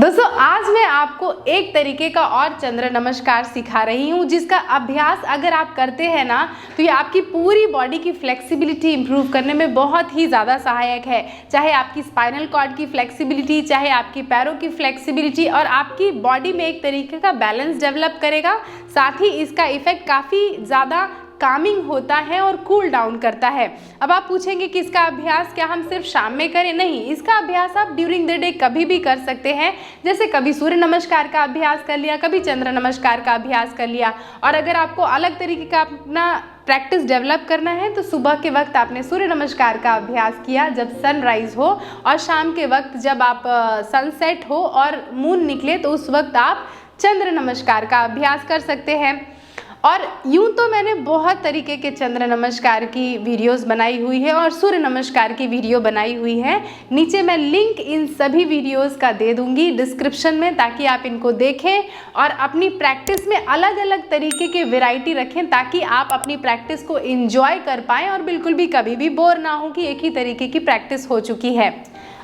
दोस्तों आज मैं आपको एक तरीके का और चंद्र नमस्कार सिखा रही हूँ जिसका अभ्यास अगर आप करते हैं ना तो ये आपकी पूरी बॉडी की फ्लेक्सिबिलिटी इंप्रूव करने में बहुत ही ज़्यादा सहायक है। चाहे आपकी स्पाइनल कॉर्ड की फ्लेक्सिबिलिटी, चाहे आपकी पैरों की फ्लेक्सिबिलिटी, और आपकी बॉडी में एक तरीके का बैलेंस डेवलप करेगा। साथ ही इसका इफेक्ट काफ़ी ज़्यादा कामिंग होता है और कूल डाउन करता है। अब आप पूछेंगे कि इसका अभ्यास क्या हम सिर्फ शाम में करें? नहीं, इसका अभ्यास आप ड्यूरिंग द डे कभी भी कर सकते हैं। जैसे कभी सूर्य नमस्कार का अभ्यास कर लिया, कभी चंद्र नमस्कार का अभ्यास कर लिया। और अगर आपको अलग तरीके का अपना प्रैक्टिस डेवलप करना है तो सुबह के वक्त आपने सूर्य नमस्कार का अभ्यास किया जब सनराइज हो, और शाम के वक्त जब आप सनसेट हो और मून निकले तो उस वक्त आप चंद्र नमस्कार का अभ्यास कर सकते हैं। और यूं तो मैंने बहुत तरीके के चंद्र नमस्कार की वीडियोस बनाई हुई है और सूर्य नमस्कार की वीडियो बनाई हुई है। नीचे मैं लिंक इन सभी वीडियोस का दे दूंगी डिस्क्रिप्शन में, ताकि आप इनको देखें और अपनी प्रैक्टिस में अलग अलग तरीके के वैरायटी रखें, ताकि आप अपनी प्रैक्टिस को एंजॉय कर पाएँ और बिल्कुल भी कभी भी बोर ना हो कि एक ही तरीके की प्रैक्टिस हो चुकी है।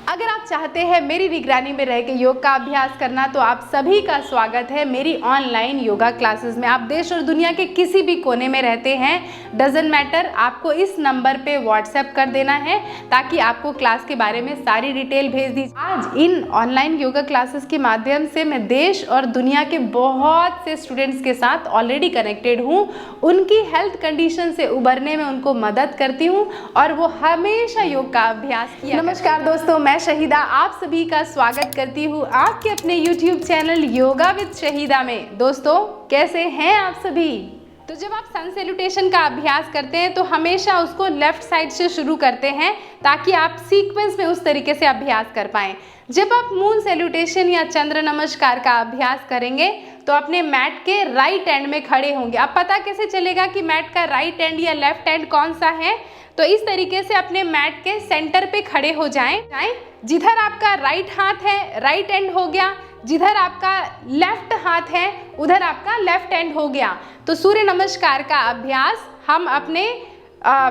अगर आप चाहते हैं मेरी निगरानी में रह के योग का अभ्यास करना तो आप सभी का स्वागत है मेरी ऑनलाइन योगा क्लासेस में। आप देश और दुनिया के किसी भी कोने में रहते हैं, डजंट मैटर, आपको इस नंबर पे व्हाट्सएप कर देना है ताकि आपको क्लास के बारे में सारी डिटेल भेज दी। आज इन ऑनलाइन योगा क्लासेस के माध्यम से मैं देश और दुनिया के बहुत से स्टूडेंट्स के साथ ऑलरेडी कनेक्टेड हूँ। उनकी हेल्थ कंडीशन से उबरने में उनको मदद करती हूँ और वो हमेशा योग का अभ्यास किया। नमस्कार दोस्तों, मैं शहीदा आप सभी का स्वागत करती हूँ आपके अपने YouTube channel yoga with Shahida में। दोस्तों कैसे हैं आप सभी? तो जब आप सन सैल्यूटेशन का अभ्यास करते हैं तो हमेशा उसको लेफ्ट साइड से शुरू करते हैं ताकि आप सीक्वेंस में उस तरीके से अभ्यास कर पाएं। जब आप मून सैल्यूटेशन या चंद्र नमस्कार का अभ्यास करेंगे तो अपने मैट के राइट एंड में खड़े होंगे। अब पता कैसे चलेगा कि मैट का राइट एंड या लेफ्ट एंड कौन सा है? तो इस तरीके से अपने मैट के सेंटर पे खड़े हो जाएं। जिधर आपका राइट हाथ है राइट एंड हो गया, जिधर आपका लेफ्ट हाथ है उधर आपका लेफ्ट एंड हो गया। तो सूर्य नमस्कार का अभ्यास हम अपने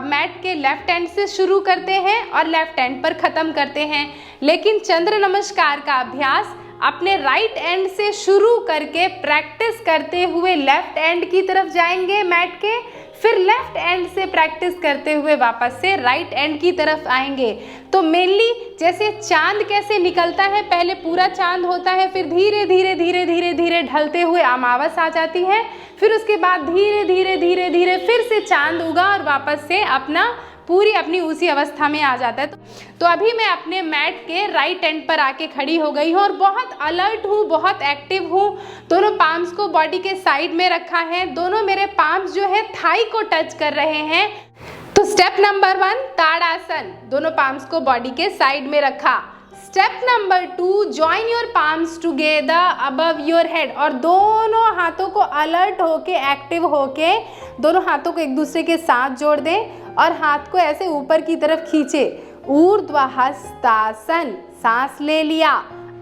मैट के लेफ्ट एंड से शुरू करते हैं और लेफ्ट एंड पर ख़त्म करते हैं। लेकिन चंद्र नमस्कार का अभ्यास अपने राइट एंड से शुरू करके प्रैक्टिस करते हुए लेफ्ट एंड की तरफ जाएंगे मैट के, फिर लेफ्ट एंड से प्रैक्टिस करते हुए वापस से राइट एंड की तरफ आएंगे। तो मेनली जैसे चांद कैसे निकलता है, पहले पूरा चांद होता है, फिर धीरे धीरे धीरे धीरे धीरे ढलते हुए अमावस आ जाती है, फिर उसके बाद धीरे धीरे धीरे धीरे फिर से चांद उगा और वापस से अपनी उसी अवस्था में आ जाता है। तो अभी मैं अपने मैट के राइट एंड पर आके खड़ी हो गई हूँ और बहुत अलर्ट हूँ, बहुत एक्टिव हूँ। दोनों पाम्स को बॉडी के साइड में रखा है, दोनों मेरे पाम्स जो है थाई को टच कर रहे हैं। तो स्टेप नंबर 1 ताड़ासन, दोनों पाम्स को बॉडी के साइड में रखा। Step number 2 join your palms together above your head, और दोनों हाथों को अलर्ट होके एक्टिव होके दोनों हाथों को एक दूसरे के साथ जोड़ दें और हाथ को ऐसे ऊपर की तरफ खींचे। ऊर्ध्व हस्तासन, सांस ले लिया।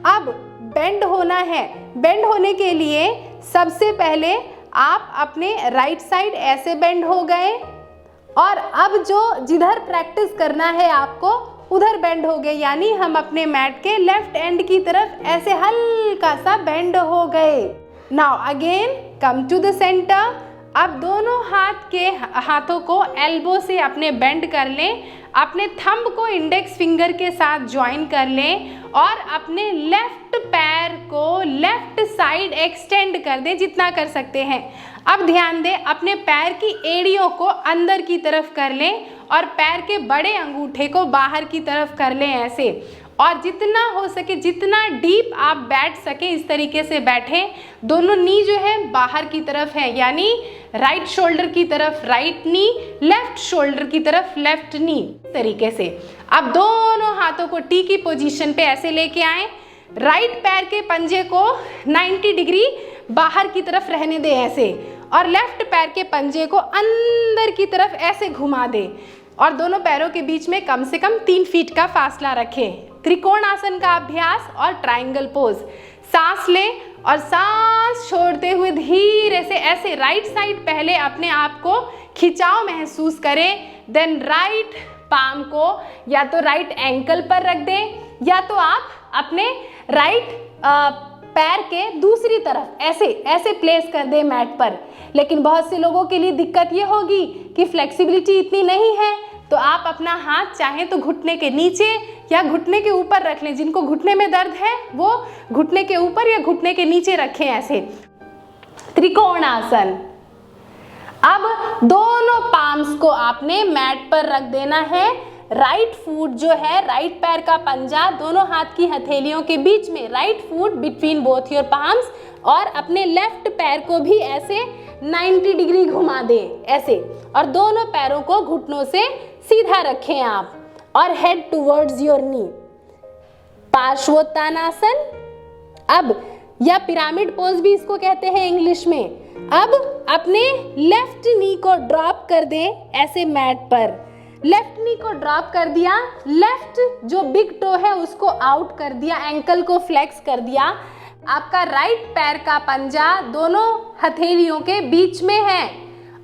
अब बेंड होना है। बेंड होने के लिए सबसे पहले आप अपने राइट साइड ऐसे बेंड हो गए और अब जो जिधर प्रैक्टिस करना है आपको उधर बेंड हो गए, यानी हम अपने मैट के लेफ्ट एंड की तरफ ऐसे हल्का सा बेंड हो गए। Now again come to the centre. अब दोनों हाथों को एल्बो से अपने बेंड कर लें, अपने थंब को इंडेक्स फिंगर के साथ ज्वाइन कर लें और अपने लेफ्ट पैर को लेफ्ट साइड एक्सटेंड कर दें जितना कर सकते हैं। अब ध्यान दें, अपने पैर की एड़ियों को अंदर की तरफ कर लें और पैर के बड़े अंगूठे को बाहर की तरफ कर लें ऐसे, और जितना हो सके जितना डीप आप बैठ सके इस तरीके से बैठें। दोनों नी जो है बाहर की तरफ है, यानी राइट शोल्डर की तरफ राइट नी, लेफ्ट शोल्डर की तरफ लेफ्ट नी, तरीके से। अब दोनों हाथों को टी की पोजीशन पे ऐसे लेके आए। राइट पैर के पंजे को 90 डिग्री बाहर की तरफ रहने दें ऐसे, और लेफ्ट पैर के पंजे को अंदर की तरफ ऐसे घुमा दें और दोनों पैरों के बीच में कम से कम 3 फीट का फासला रखें। त्रिकोण आसन का अभ्यास और ट्रायंगल पोज। सांस लें और सांस छोड़ते हुए धीरे से ऐसे राइट साइड पहले अपने आप को खिंचाव महसूस करें, देन राइट पाम को या तो राइट एंकल पर रख दें या तो आप अपने राइट पैर के दूसरी तरफ ऐसे ऐसे प्लेस कर दे मैट पर। लेकिन बहुत से लोगों के लिए दिक्कत ये होगी कि फ्लेक्सिबिलिटी इतनी नहीं है, तो आप अपना हाथ चाहें तो घुटने के नीचे या घुटने के ऊपर रख लें। जिनको घुटने में दर्द है वो घुटने के ऊपर या घुटने के नीचे रखें ऐसे। त्रिकोणासन। अब दोनों पाम्स को आपने मैट पर रख देना है। राइट फुट जो है, राइट पैर का पंजा दोनों हाथ की हथेलियों के बीच में, right foot between both your palms, और अपने लेफ्ट पैर को भी ऐसे 90 डिग्री घुमा दें ऐसे, और दोनों पैरों को घुटनों से सीधा रखें आप, और हेड टुवर्ड्स योर नी। पार्श्वोत्तानासन। अब या पिरामिड पोज भी इसको कहते हैं इंग्लिश में। अब अपने लेफ्ट नी को ड्रॉप कर दें ऐसे मैट पर। लेफ्ट नी को ड्रॉप कर दिया, लेफ्ट जो बिग टो है उसको आउट कर दिया, एंकल को फ्लेक्स कर दिया। आपका राइट पैर का पंजा दोनों हथेलियों के बीच में है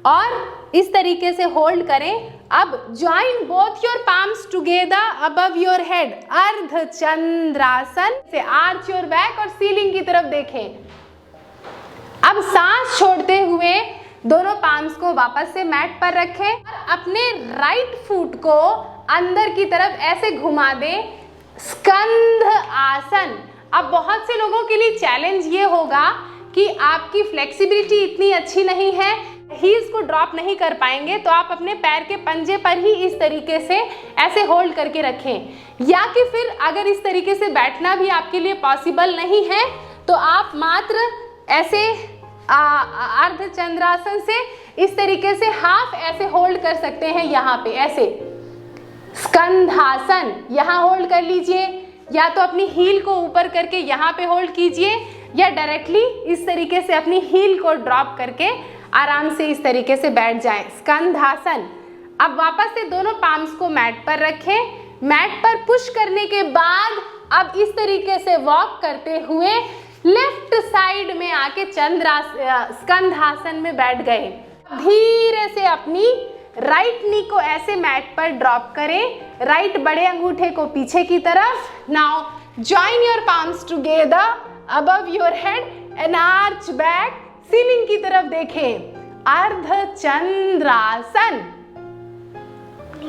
और इस तरीके से होल्ड करें। अब join both your palms together above your head, Ardhachandrasana से आर्च योर बैक और सीलिंग की तरफ देखें। अब सांस छोड़ते हुए दोनों पाम्स को वापस से मैट पर रखें और अपने राइट फुट को अंदर की तरफ ऐसे घुमा दें, स्कंध आसन। अब बहुत से लोगों के लिए चैलेंज ये होगा कि आपकी फ्लेक्सिबिलिटी इतनी अच्छी नहीं है, हील्स को ड्रॉप नहीं कर पाएंगे, तो आप अपने पैर के पंजे पर ही इस तरीके से ऐसे होल्ड करके रखें। या कि फिर अगर इस तरीके से बैठना भी आपके लिए पॉसिबल नहीं है तो आप मात्र ऐसे अर्धचंद्रासन से इस तरीके से हाफ ऐसे होल्ड कर सकते हैं, यहाँ पे ऐसे स्कंधासन यहाँ होल्ड कर लीजिए, या तो अपनी हील को ऊपर करके यहाँ पे होल्ड कीजिए, या डायरेक्टली इस तरीके से अपनी हील को ड्रॉप करके आराम से इस तरीके से बैठ जाएं, स्कंधासन। अब वापस से दोनों पाम्स को मैट पर रखें। मैट पर पुश करने के बाद अब इस तरीके से वॉक करते हुए लेफ्ट साइड में आके स्कंधासन में बैठ गए। धीरे से अपनी राइट नी को ऐसे मैट पर ड्रॉप करें, राइट बड़े अंगूठे को पीछे की तरफ। Now join your palms together above your head and arch back, ceiling की तरफ देखें, अर्धचंद्रासन।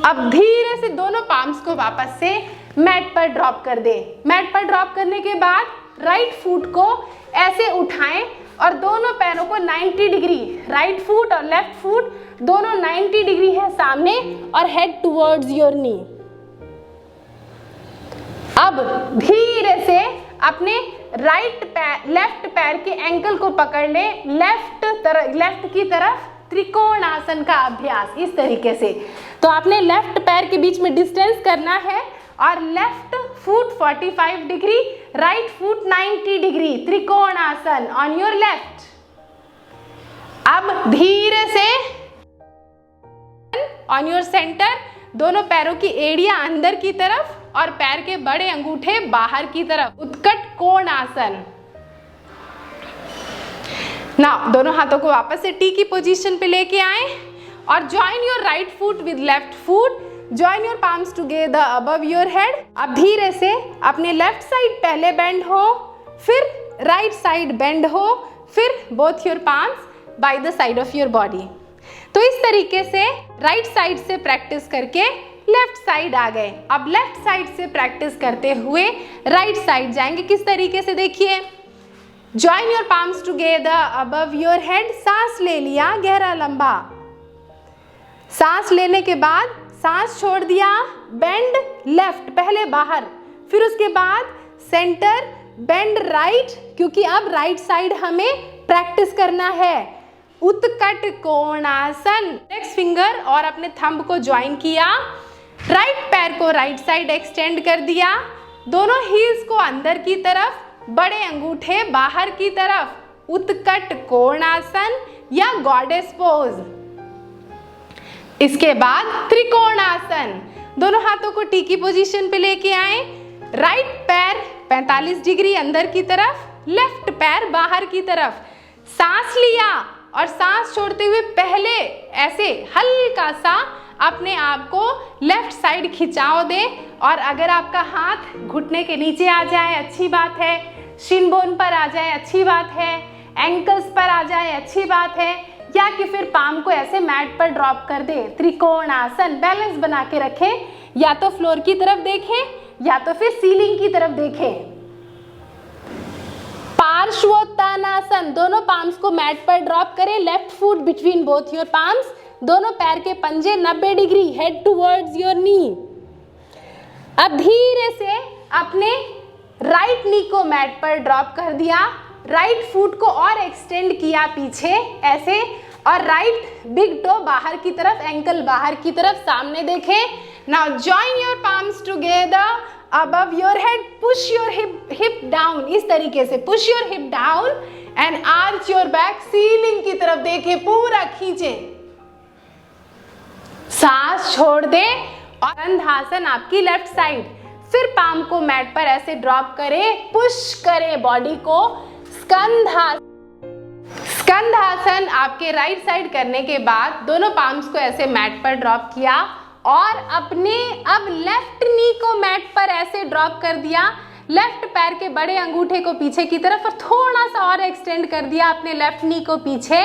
अब धीरे से दोनों पाम्स को वापस से मैट पर ड्रॉप कर दें। मैट पर ड्रॉप करने के बाद राइट फुट को ऐसे उठाएं और दोनों पैरों को 90 डिग्री, राइट फुट और लेफ्ट फुट दोनों 90 डिग्री है सामने, और हेड टुवर्ड्स योर नी। अब धीरे से अपने लेफ्ट पैर के एंकल को पकड़ ले, लेफ्ट की तरफ त्रिकोणासन का अभ्यास इस तरीके से। तो आपने लेफ्ट पैर के बीच में डिस्टेंस करना है और left foot 45 degree, right foot 90 degree, trikonasana on your left. अब धीरे से ऑन योर सेंटर, दोनों पैरों की एड़ियां अंदर की तरफ और पैर के बड़े अंगूठे बाहर की तरफ, उत्कट कोणासन। नाउ दोनों हाथों को वापस से टी की पोजीशन पे लेके आए और join your right foot with left foot, join your palms together above your head. अब धीरे से अपने लेफ्ट साइड पहले बेंड हो, फिर राइट साइड बेंड हो, फिर both your palms by the side of your body. तो इस तरीके से राइट साइड से प्रैक्टिस करके लेफ्ट साइड आ गए। अब लेफ्ट साइड से प्रैक्टिस करते हुए राइट साइड जाएंगे। किस तरीके से देखिए, join your palms together above your head, सांस ले लिया गहरा लंबा, सांस लेने के बाद सांस छोड़ दिया, बेंड लेफ्ट पहले बाहर, फिर उसके बाद सेंटर, बेंड राइट, क्योंकि अब राइट साइड हमें प्रैक्टिस करना है, उत्कट कोणासन। इंडेक्स फिंगर और अपने थंब को ज्वाइन किया, राइट पैर को राइट साइड एक्सटेंड कर दिया, दोनों हील्स को अंदर की तरफ, बड़े अंगूठे बाहर की तरफ, उत्कट कोणासन या गॉडेस पोज। इसके बाद त्रिकोणासन, दोनों हाथों को टी की पोजीशन पे लेके आए, राइट पैर 45 डिग्री अंदर की तरफ, लेफ्ट पैर बाहर की तरफ, सांस लिया और सांस छोड़ते हुए पहले ऐसे हल्का सा अपने आप को लेफ्ट साइड खिंचाव दें, और अगर आपका हाथ घुटने के नीचे आ जाए अच्छी बात है, शिन बोन पर आ जाए अच्छी बात है, एंकल्स पर आ जाए अच्छी बात है, या कि फिर पाम को ऐसे मैट पर ड्रॉप कर दे। त्रिकोणासन बैलेंस बना के रखें, या तो फ्लोर की तरफ देखें या तो फिर सीलिंग की तरफ देखें। पार्श्वोत्तानासन, दोनों पाम्स को मैट पर ड्रॉप करें, left foot between both your palms, दोनों पैर के पंजे 90 degree, head towards your knee. अब धीरे से अपने राइट नी को मैट पर ड्रॉप कर दिया, राइट फुट को और एक्सटेंड किया पीछे ऐसे, और राइट बिग टो बाहर की तरफ, एंकल बाहर की तरफ, सामने देखें। Now join your palms together above your head, push your hip down, इस तरीके से push your hip down and arch your back, ceiling की तरफ देखें, पूरा खींचे, सांस छोड़ दे। और स्कंधासन आपकी लेफ्ट साइड, फिर पाम को मैट पर ऐसे ड्रॉप करें, पुश करें बॉडी को। स्कंधासन आपके राइट साइड करने के बाद दोनों पाम्स को ऐसे मैट पर ड्रॉप किया और अपने अब लेफ्ट नी को मैट पर ऐसे ड्रॉप कर दिया, लेफ्ट पैर के बड़े अंगूठे को पीछे की तरफ और थोड़ा सा और एक्सटेंड कर दिया अपने लेफ्ट नी को पीछे,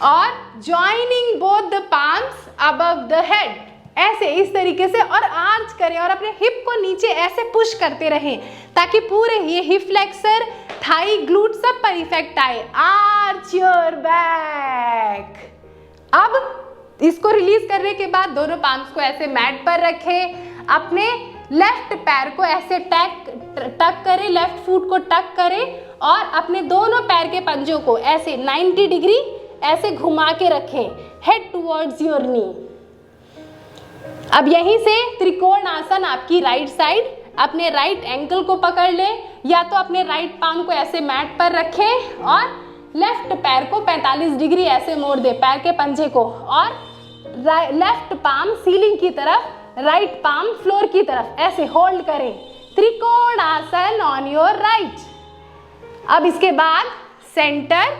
और joining both the palms above the head, ऐसे इस तरीके से, और आर्च करें और अपने हिप को नीचे ऐसे पुश करते रहें ताकि पूरे ये हिप फ्लेक्सर, थाई, ग्लूट सब पर इफेक्ट आए। Arch your back. अब इसको रिलीज करने के बाद दोनों पाम्स को ऐसे मैट पर रखें, अपने लेफ्ट पैर को ऐसे टक करें, लेफ्ट फुट को टक करें और अपने दोनों पैर के पंजों को ऐसे 90 डिग्री ऐसे घुमा के रखें, हेड टुवर्ड्स योर नी। अब यहीं से त्रिकोण आसन आपकी राइट साइड, अपने राइट एंकल को पकड़ लें या तो अपने राइट पाम को ऐसे मैट पर रखें और लेफ्ट पैर को 45 डिग्री ऐसे मोड़ दे, पैर के पंजे को, और लेफ्ट पाम सीलिंग की तरफ, राइट पाम फ्लोर की तरफ, ऐसे होल्ड करें। त्रिकोण आसन ऑन योर राइट। अब इसके बाद सेंटर,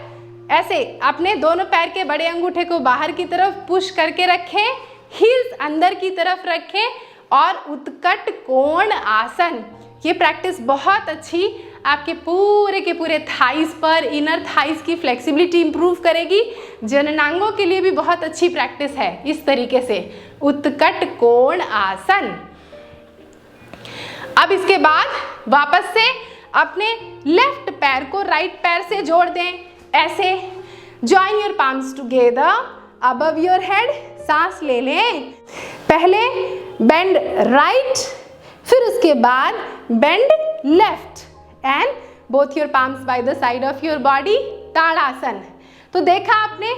ऐसे अपने दोनों पैर के बड़े अंगूठे को बाहर की तरफ पुश करके रखें, हील्स अंदर की तरफ रखें और उत्कट कोण आसन। ये प्रैक्टिस बहुत अच्छी आपके पूरे के पूरे थाइस पर, इनर थाइस की फ्लेक्सिबिलिटी इंप्रूव करेगी। जननांगों के लिए भी बहुत अच्छी प्रैक्टिस है इस तरीके से, उत्कट कोण आसन। अब इसके बाद वापस से अपने लेफ्ट पैर को राइट पैर से जोड़ दें, ऐसे join your palms together above your head, सांस ले लें। पहले बेंड राइट, फिर उसके बाद bend left and both your palms by the side of your body, Tadasana. तो देखा आपने,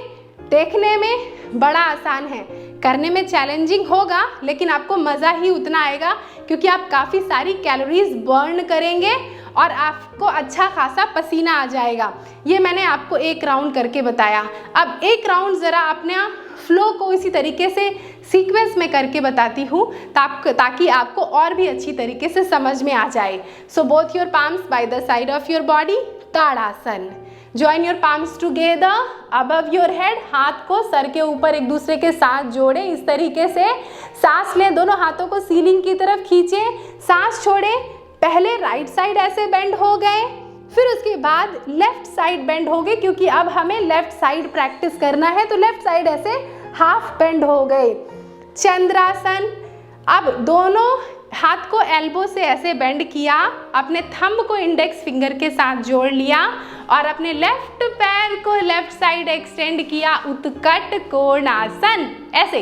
देखने में बड़ा आसान है, करने में चैलेंजिंग होगा, लेकिन आपको मज़ा ही उतना आएगा क्योंकि आप काफ़ी सारी कैलोरीज बर्न करेंगे और आपको अच्छा खासा पसीना आ जाएगा। ये मैंने आपको एक राउंड करके बताया। अब एक राउंड ज़रा अपने फ्लो को इसी तरीके से सीक्वेंस में करके बताती हूँ ताकि आपको और भी अच्छी तरीके से समझ में आ जाए। So both your palms by the side of your body, tadasana. Join your palms together above your head, हाथ को सर के ऊपर एक दूसरे के साथ जोड़ें इस तरीके से। सांस लें, दोनों हाथों को सीलिंग की तरफ खींचें, सांस छोड़ें। पहले राइट साइड ऐसे बेंड हो गए, फिर उसके बाद लेफ्ट साइड बेंड हो गए क्योंकि अब हमें लेफ्ट साइड प्रैक्टिस करना है, तो लेफ्ट साइड ऐसे हाफ बेंड हो गए। चंद्रासन। अब दोनों हाथ को एल्बो से ऐसे बेंड किया, अपने थंब को इंडेक्स फिंगर के साथ जोड़ लिया और अपने लेफ्ट पैर को लेफ्ट साइड एक्सटेंड किया, उत्कट कोणासन। ऐसे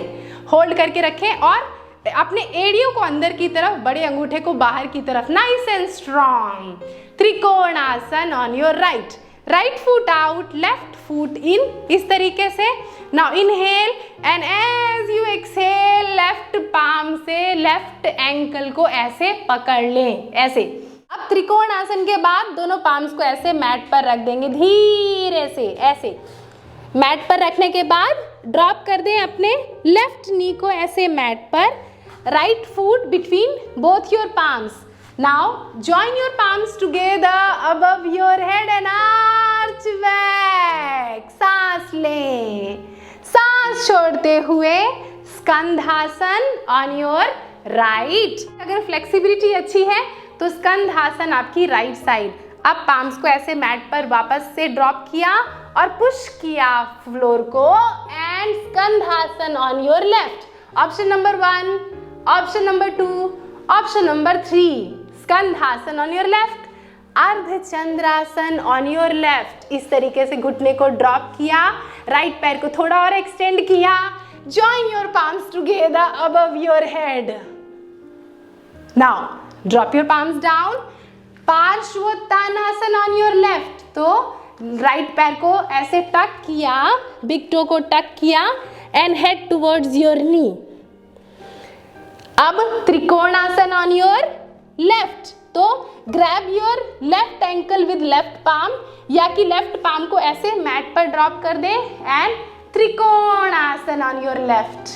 होल्ड करके रखें और अपने एड़ियों को अंदर की तरफ, बड़े अंगूठे को बाहर की तरफ, nice and strong. Trikonasana on your right, right foot out, left foot in, इस तरीके से। Now inhale and as you exhale left palm से लेफ्ट एंकल को ऐसे पकड़ लें, ऐसे। अब त्रिकोण आसन के बाद दोनों पाम्स को ऐसे मैट पर रख देंगे धीरे से, ऐसे। मैट पर रखने के बाद ड्रॉप कर दें अपने लेफ्ट नी को ऐसे मैट पर, right foot between both your palms. Now join your palms together above your head and arch back. सांस लें, सांस छोड़ते हुए स्कंधासन ऑन योर राइट। अगर फ्लेक्सिबिलिटी अच्छी है तो स्कंधासन आपकी राइट साइड, अब पाम्स को ऐसे मैट पर वापस से ड्रॉप किया और पुश किया फ्लोर को and Skandhasana on your left. Option number 1, option number 2, option number 3। Skandhasana on your left, Ardhachandrasana on your left. इस तरीके से घुटने को ड्रॉप किया, राइट पैर को थोड़ा और एक्सटेंड किया, join your palms together above your head. Now drop your palms down, Parsvottanasana on your left. तो राइट पैर को ऐसे टक किया, बिग टो को टक किया and head towards your knee. अब त्रिकोणासन ऑन योर लेफ्ट। तो grab your left ankle with left palm, या कि लेफ्ट पाम को ऐसे मैट पर ड्रॉप कर दे and Trikonasana on your left.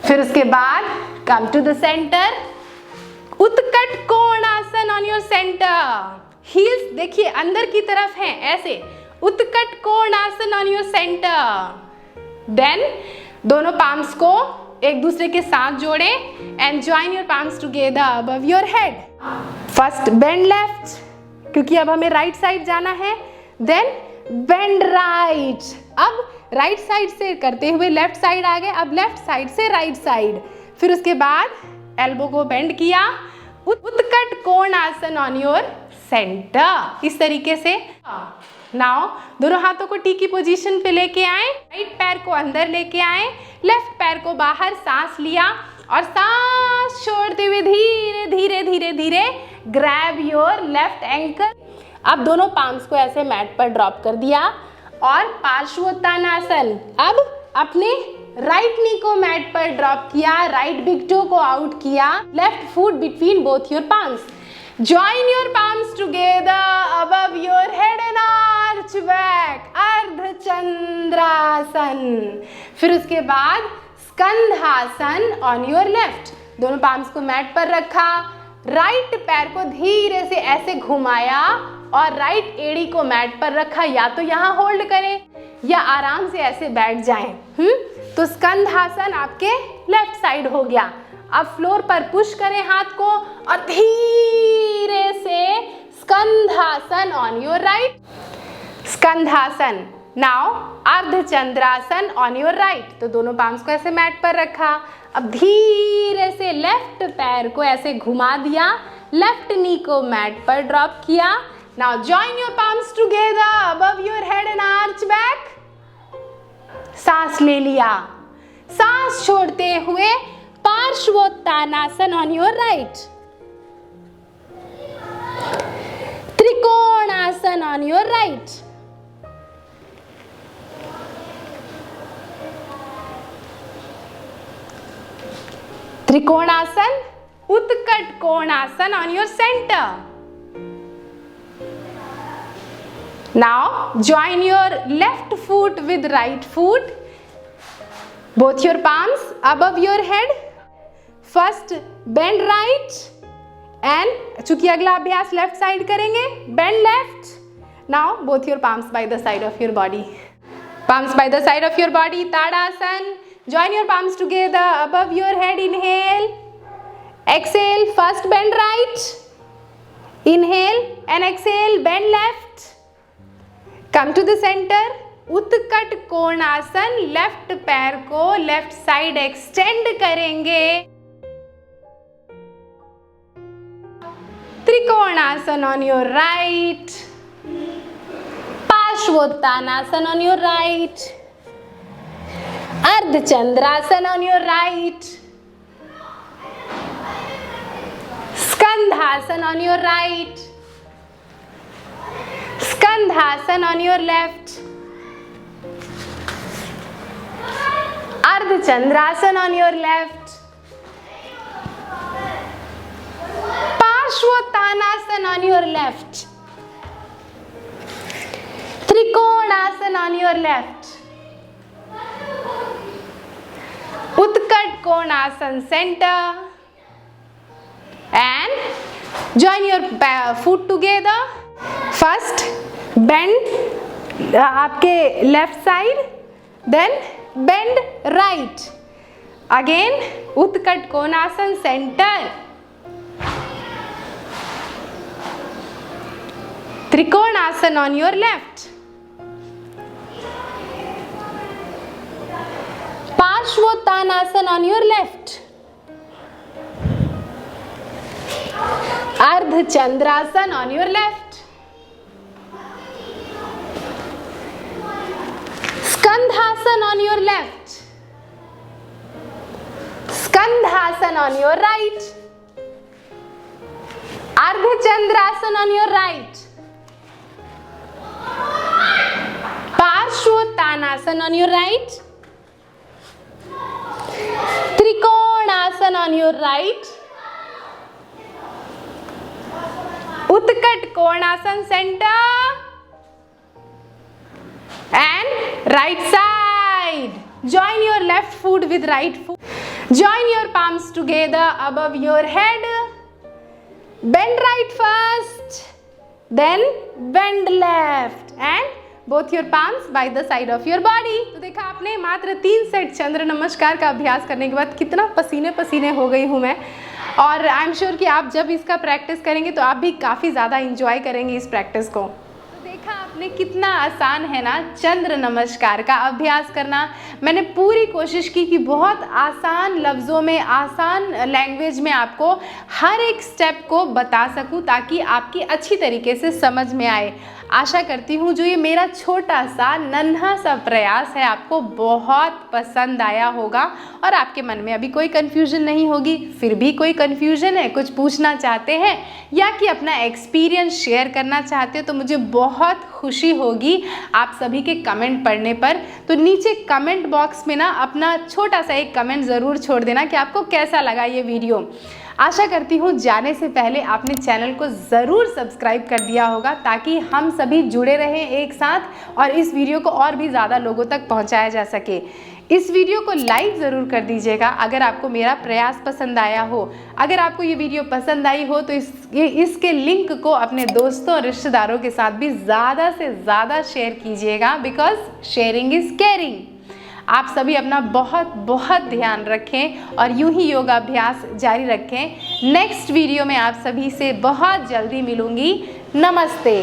फिर उसके बाद come to the centre, Utkata Konasana on your centre. Heels देखिए अंदर की तरफ हैं ऐसे, Utkata Konasana on your centre. Then दोनों पाम्स को एक दूसरे के साथ जोड़े and join your palms together above your head. First bend left, क्योंकि अब हमें राइट साइड जाना है। देन बेंड राइट, अब राइट साइड से करते हुए लेफ्ट साइड आ गए, अब लेफ्ट साइड से राइट साइड। फिर उसके बाद एल्बो को बेंड किया, उत्कट कोणासन ऑन योर सेंटर। इस तरीके से नाउ दोनों हाथों को टी की पोजीशन पे लेके आए, राइट पैर को अंदर लेके आए, लेफ्ट पैर को बाहर, सांस लिया और सांस छोड़ते हुए धीरे धीरे धीरे धीरे ग्रैब योर लेफ्ट एंकल। अब दोनों पाम्स को ऐसे मैट पर ड्रॉप कर दिया और पार्श्वोत्तानासन। अब अपने राइट नी को मैट पर ड्रॉप किया, राइट बिग टो को आउट किया, left foot between both your palms. Join your palms together above your head and arch back, Ardha Chandrasana. फिर उसके बाद स्कंधासन ऑन योर लेफ्ट। दोनों पाम्स को मैट पर रखा, राइट पैर को धीरे से ऐसे घुमाया और राइट एड़ी को मैट पर रखा। या तो यहाँ होल्ड करें या आराम से ऐसे बैठ जाएं। तो स्कंधासन आपके लेफ्ट साइड हो गया। अब फ्लोर पर पुश करें हाथ को और धीरे से Skandhasana on your right. Skandhasana. Now Ardhachandrasana on your right. तो दोनों पाम्स को ऐसे मैट पर रखा, अब धीरे से लेफ्ट पैर को ऐसे घुमा दिया, लेफ्ट नी को मैट पर ड्रॉप किया। Now join your palms together above your head and arch back. सांस ले लिया, सांस छोड़ते हुए Parsvottanasana on your right, Trikonasana on your right, Trikonasana, Utkata Konasana on your centre. Now join your left foot with right foot, both your palms above your head. First bend right and चूंकि अगला अभ्यास left side करेंगे, bend left. Now both your palms by the side of your body. Palms by the side of your body, Tadasana. Join your palms together above your head. Inhale, exhale. First bend right, inhale and exhale, bend left. Come to the center. उत्कट कोणासन, left पैर को left side extend करेंगे। Trikonasana on your right, Parsvottanasana on your right, Ardhachandrasana on your right, Skandhasana on your right, Skandhasana on your left, Ardhachandrasana on your left, Parsvottanasana on your left, Trikonasana on your left, Utkata Konasana centre, and join your foot together. First bend आपके left side, then bend right. Again Utkata Konasana centre, Trikonasana on your left. Parshvottanasana on your left. Ardha Chandrasana on your left. Skandhasana on your left. Skandhasana on your right. Ardha Chandrasana on your right. Parshvottanasana on your right. Trikonasana on your right. Utkat Konasana center. And right side. Join your left foot with right foot. Join your palms together above your head. Bend right first. Then bend left. And both your palms by the side of your body. तो देखा आपने, मात्र 3 set चंद्र नमस्कार का अभ्यास करने के बाद कितना पसीने पसीने हो गई हूँ मैं। और आई एम श्योर कि आप जब इसका प्रैक्टिस करेंगे तो आप भी काफ़ी ज़्यादा इंजॉय करेंगे इस प्रैक्टिस को। तो देखा आपने कितना आसान है ना चंद्र नमस्कार का अभ्यास करना। मैंने पूरी कोशिश की कि बहुत आसान लफ्ज़ों में, आसान लैंग्वेज में आपको हर एक स्टेप को बता सकूं ताकि आपकी अच्छी तरीके से समझ में आए। आशा करती हूँ जो ये मेरा छोटा सा नन्हा सा प्रयास है आपको बहुत पसंद आया होगा और आपके मन में अभी कोई कन्फ्यूजन नहीं होगी। फिर भी कोई कन्फ्यूजन है, कुछ पूछना चाहते हैं या कि अपना एक्सपीरियंस शेयर करना चाहते हो तो मुझे बहुत खुशी होगी आप सभी के कमेंट पढ़ने पर। तो नीचे कमेंट बॉक्स में ना अपना छोटा सा एक कमेंट ज़रूर छोड़ देना कि आपको कैसा लगा ये वीडियो। आशा करती हूँ जाने से पहले आपने चैनल को ज़रूर सब्सक्राइब कर दिया होगा ताकि हम सभी जुड़े रहें एक साथ और इस वीडियो को और भी ज़्यादा लोगों तक पहुँचाया जा सके। इस वीडियो को लाइक ज़रूर कर दीजिएगा अगर आपको मेरा प्रयास पसंद आया हो। अगर आपको ये वीडियो पसंद आई हो तो इसके लिंक को अपने दोस्तों और रिश्तेदारों के साथ भी ज़्यादा से ज़्यादा शेयर कीजिएगा, बिकॉज शेयरिंग इज़ केयरिंग। आप सभी अपना बहुत बहुत ध्यान रखें और यूं ही योगाभ्यास जारी रखें। नेक्स्ट वीडियो में आप सभी से बहुत जल्दी मिलूंगी। नमस्ते।